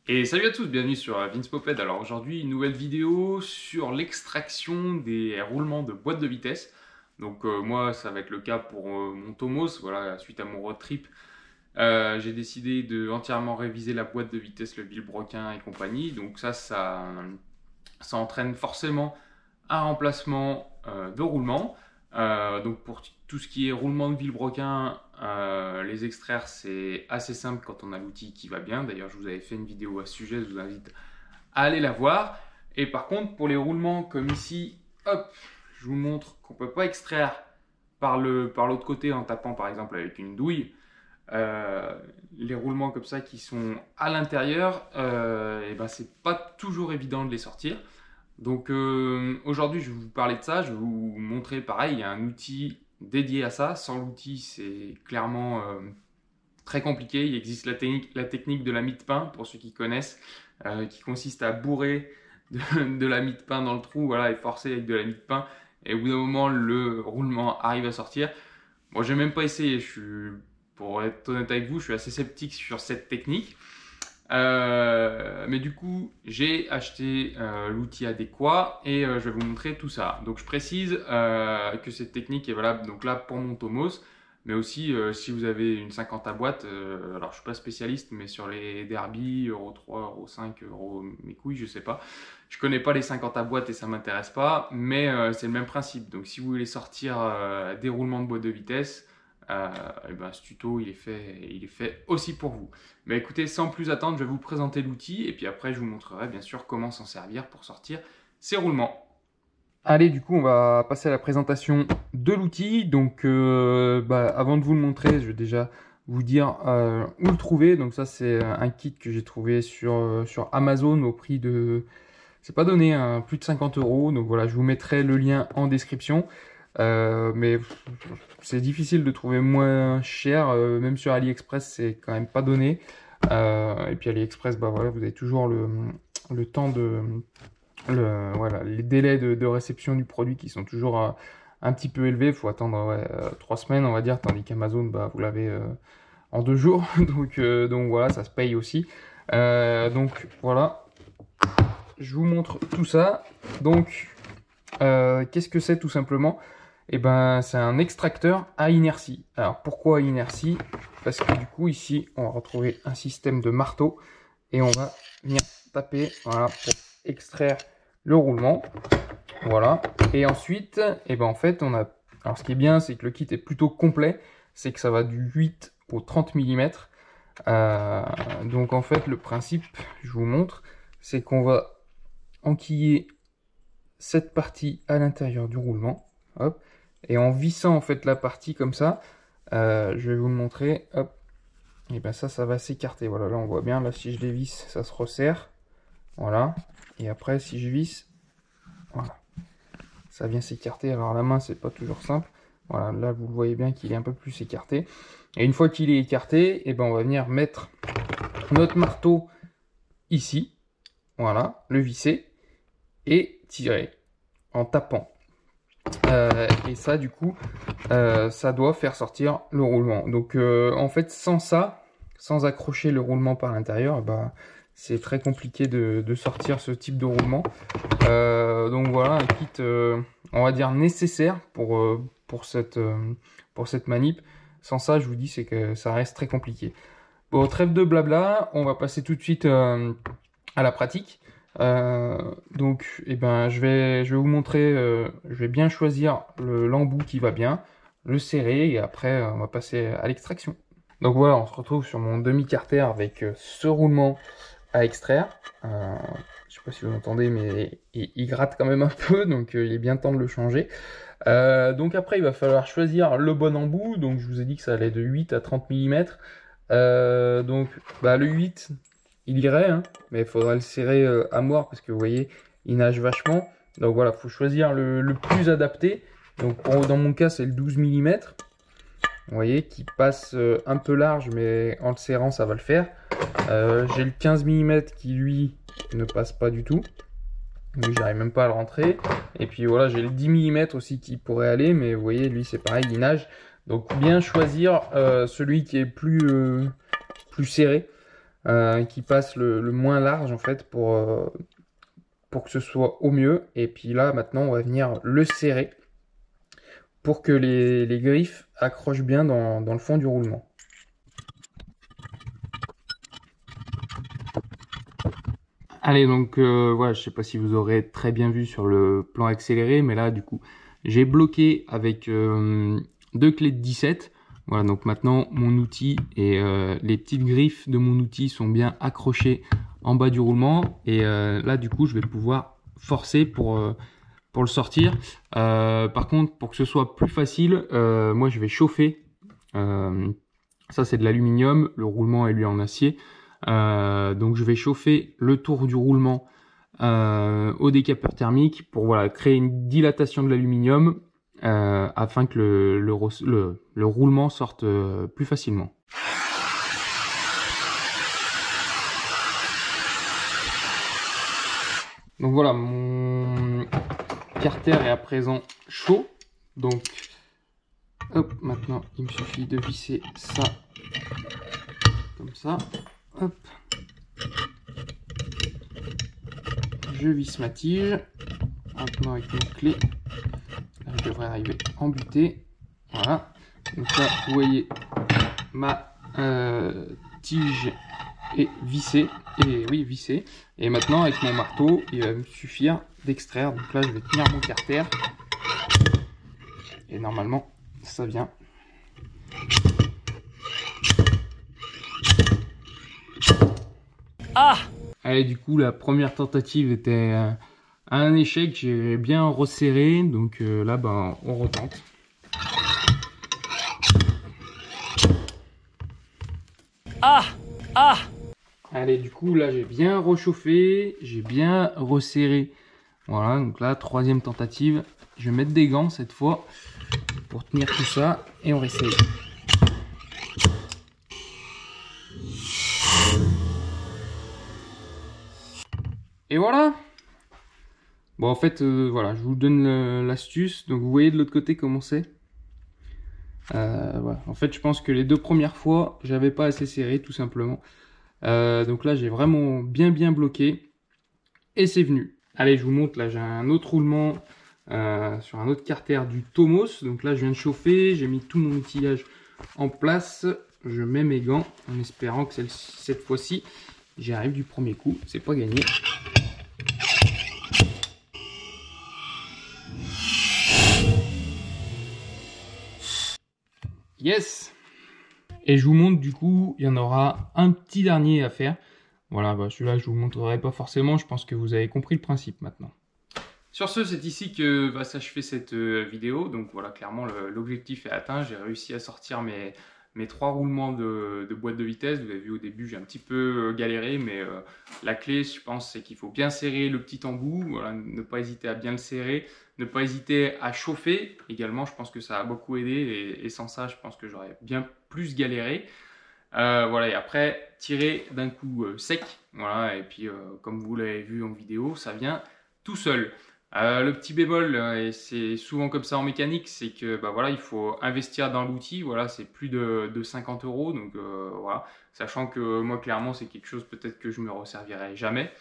Et salut à tous, bienvenue sur Vince Poped. Alors aujourd'hui, une nouvelle vidéo sur l'extraction des roulements de boîte de vitesse. Donc moi, ça va être le cas pour mon Tomos. Voilà, suite à mon road trip, j'ai décidé de entièrement réviser la boîte de vitesse, le vilebrequin et compagnie. Donc ça entraîne forcément un remplacement de roulement. Donc pour tout ce qui est roulement de vilebrequin, les extraire c'est assez simple quand on a l'outil qui va bien. D'ailleurs je vous avais fait une vidéo à ce sujet, je vous invite à aller la voir. Et par contre pour les roulements comme ici, hop, je vous montre qu'on ne peut pas extraire par l'autre côté en tapant par exemple avec une douille. Les roulements comme ça qui sont à l'intérieur, et ben c'est pas toujours évident de les sortir. Donc aujourd'hui, je vais vous parler de ça. Je vais vous montrer pareil, il y a un outil dédié à ça. Sans l'outil, c'est clairement très compliqué. Il existe la technique de la mie de pain, pour ceux qui connaissent, qui consiste à bourrer de la mie de pain dans le trou, voilà, et forcer avec de la mie de pain. Et au bout d'un moment, le roulement arrive à sortir. Moi, j'ai même pas essayé. Pour être honnête avec vous, je suis assez sceptique sur cette technique. Mais du coup, j'ai acheté l'outil adéquat et je vais vous montrer tout ça. Donc, je précise que cette technique est valable donc là pour mon Tomos, mais aussi si vous avez une 50 à boîte. Alors, je suis pas spécialiste, mais sur les Derby, Euro 3, Euro 5, Euro mes couilles, je sais pas. Je connais pas les 50 à boîte et ça m'intéresse pas, mais c'est le même principe. Donc, si vous voulez sortir des roulements de boîte de vitesse, et ben, ce tuto il est fait aussi pour vous. Mais écoutez, sans plus attendre, je vais vous présenter l'outil et puis après je vous montrerai bien sûr comment s'en servir pour sortir ces roulements. Allez, du coup, on va passer à la présentation de l'outil. Donc, avant de vous le montrer, je vais déjà vous dire où le trouver. Donc ça, c'est un kit que j'ai trouvé sur Amazon au prix de... C'est pas donné, hein, plus de 50 euros. Donc voilà, je vous mettrai le lien en description. Mais c'est difficile de trouver moins cher, même sur AliExpress c'est quand même pas donné. Et puis AliExpress, bah voilà, vous avez toujours le temps voilà, les délais de réception du produit qui sont toujours un petit peu élevés. Il faut attendre 3 semaines on va dire, tandis qu'Amazon bah, vous l'avez en 2 jours. Donc voilà, ça se paye aussi. Donc voilà, je vous montre tout ça. Donc qu'est-ce que c'est tout simplement? Eh ben, c'est un extracteur à inertie. Alors, pourquoi à inertie? Parce que du coup, ici, on va retrouver un système de marteau et on va venir taper, voilà, pour extraire le roulement. Voilà. Et ensuite, eh ben, en fait, alors, ce qui est bien, c'est que le kit est plutôt complet. C'est que ça va du 8 au 30 mm. Donc, en fait, le principe, je vous montre, c'est qu'on va enquiller cette partie à l'intérieur du roulement. Hop. Et en vissant en fait la partie comme ça, je vais vous le montrer, hop, et ben ça va s'écarter. Voilà, là on voit bien, là si je dévisse, ça se resserre, voilà. Et après si je visse, voilà, ça vient s'écarter. Alors la main c'est pas toujours simple, voilà, là vous le voyez bien qu'il est un peu plus écarté. Et une fois qu'il est écarté, et ben on va venir mettre notre marteau ici, voilà, le visser et tirer en tapant. Et ça du coup ça doit faire sortir le roulement. Donc en fait sans ça, sans accrocher le roulement par l'intérieur, bah, c'est très compliqué de sortir ce type de roulement. Donc voilà un kit on va dire nécessaire pour cette manip. Sans ça je vous dis c'est que ça reste très compliqué. Bon, trêve de blabla, on va passer tout de suite à la pratique. Donc, eh ben, je vais vous montrer, je vais bien choisir l'embout qui va bien, le serrer et après on va passer à l'extraction. Donc voilà, on se retrouve sur mon demi-carter avec ce roulement à extraire. Je sais pas si vous l'entendez, mais il gratte quand même un peu, donc il est bien temps de le changer. Donc après, il va falloir choisir le bon embout. Donc je vous ai dit que ça allait de 8 à 30 mm. Donc bah, le 8 il irait, hein, mais il faudra le serrer à mort parce que vous voyez il nage vachement. Donc voilà, il faut choisir le plus adapté. Donc dans mon cas c'est le 12 mm, vous voyez, qui passe un peu large, mais en le serrant ça va le faire. J'ai le 15 mm qui lui ne passe pas du tout, lui j'arrive même pas à le rentrer. Et puis voilà, j'ai le 10 mm aussi qui pourrait aller, mais vous voyez lui c'est pareil, il nage. Donc bien choisir celui qui est plus serré. qui passe le moins large en fait pour que ce soit au mieux. Et puis là maintenant on va venir le serrer pour que les griffes accrochent bien dans le fond du roulement. Allez, donc voilà, je sais pas si vous aurez très bien vu sur le plan accéléré, mais là du coup j'ai bloqué avec deux clés de 17. Voilà, donc maintenant mon outil et les petites griffes de mon outil sont bien accrochées en bas du roulement. Et là du coup je vais pouvoir forcer pour le sortir. Par contre, pour que ce soit plus facile, moi je vais chauffer. Ça c'est de l'aluminium, le roulement est lui en acier. Donc je vais chauffer le tour du roulement au décapeur thermique pour voilà, créer une dilatation de l'aluminium afin que le roulement sorte plus facilement. Donc voilà, mon carter est à présent chaud. Donc hop, maintenant il me suffit de visser ça comme ça. Hop. Je visse ma tige. Maintenant avec une clé, là, je devrais arriver en butée. Voilà. Donc là, vous voyez, ma tige est vissée. Et oui, vissée. Et maintenant, avec mon marteau, il va me suffire d'extraire. Donc là, je vais tenir mon carter. Et normalement, ça vient. Ah! Allez, du coup, la première tentative était un échec. J'ai bien resserré. Donc là, ben, on retente. Ah! Ah! Allez, du coup, là, j'ai bien réchauffé. J'ai bien resserré. Voilà, donc là, troisième tentative. Je vais mettre des gants cette fois pour tenir tout ça. Et on réessaye. Et voilà. Bon, en fait, voilà, je vous donne l'astuce. Donc, vous voyez de l'autre côté comment c'est. Voilà. En fait, je pense que les deux premières fois, j'avais pas assez serré, tout simplement. Donc là, j'ai vraiment bien bloqué. Et c'est venu. Allez, je vous montre. Là, j'ai un autre roulement sur un autre carter du Tomos. Donc là, je viens de chauffer. J'ai mis tout mon outillage en place. Je mets mes gants en espérant que cette fois-ci, j'y arrive du premier coup. C'est pas gagné. Yes! Et je vous montre du coup, il y en aura un petit dernier à faire. Voilà, bah celui-là je vous montrerai pas forcément, je pense que vous avez compris le principe maintenant. Sur ce, c'est ici que va s'achever cette vidéo. Donc voilà, clairement l'objectif est atteint. J'ai réussi à sortir mes 3 roulements de boîte de vitesse. Vous avez vu au début, j'ai un petit peu galéré, mais la clé, je pense, c'est qu'il faut bien serrer le petit embout. Voilà, ne pas hésiter à bien le serrer, ne pas hésiter à chauffer. Également, je pense que ça a beaucoup aidé et sans ça, je pense que j'aurais bien plus galéré. Voilà, et après, tirer d'un coup sec. Voilà, et puis comme vous l'avez vu en vidéo, ça vient tout seul. Le petit bémol, et c'est souvent comme ça en mécanique, c'est que bah, voilà, il faut investir dans l'outil. Voilà, c'est plus de 50 €. Donc voilà, sachant que moi, clairement, c'est quelque chose peut-être que je me resservirai jamais.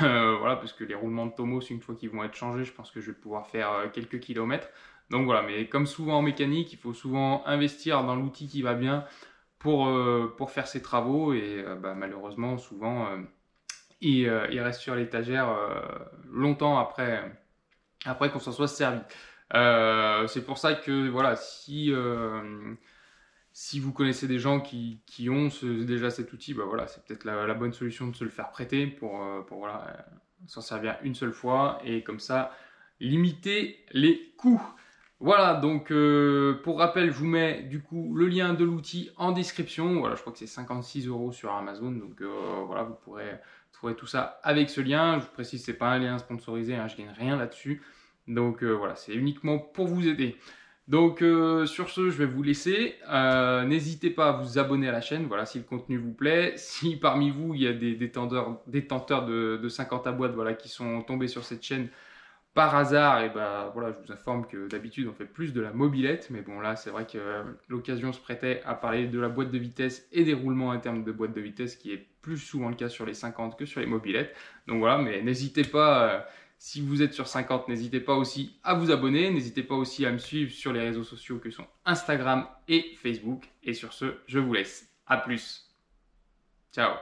Voilà, parce que les roulements de Tomos, une fois qu'ils vont être changés, je pense que je vais pouvoir faire quelques kilomètres. Donc voilà, mais comme souvent en mécanique, il faut souvent investir dans l'outil qui va bien pour faire ses travaux. Et bah, malheureusement, souvent, il reste sur l'étagère longtemps après qu'on s'en soit servi. C'est pour ça que voilà, si vous connaissez des gens qui ont déjà cet outil, bah voilà, c'est peut-être la bonne solution de se le faire prêter pour voilà, s'en servir une seule fois et comme ça limiter les coûts. Voilà, donc pour rappel, je vous mets du coup le lien de l'outil en description. Voilà, je crois que c'est 56 € sur Amazon, donc voilà, vous pourrez trouver tout ça avec ce lien. Je vous précise, c'est pas un lien sponsorisé, hein, je gagne rien là-dessus. Donc voilà, c'est uniquement pour vous aider. Donc sur ce, je vais vous laisser. N'hésitez pas à vous abonner à la chaîne, voilà, si le contenu vous plaît. Si parmi vous, il y a des détenteurs de 50 à boîte voilà, qui sont tombés sur cette chaîne, par hasard, et ben voilà, je vous informe que d'habitude on fait plus de la mobilette, mais bon là c'est vrai que l'occasion se prêtait à parler de la boîte de vitesse et des roulements internes de boîte de vitesse, qui est plus souvent le cas sur les 50 que sur les mobilettes. Donc voilà, mais n'hésitez pas, si vous êtes sur 50, n'hésitez pas aussi à vous abonner, n'hésitez pas aussi à me suivre sur les réseaux sociaux que sont Instagram et Facebook. Et sur ce, je vous laisse. À plus. Ciao.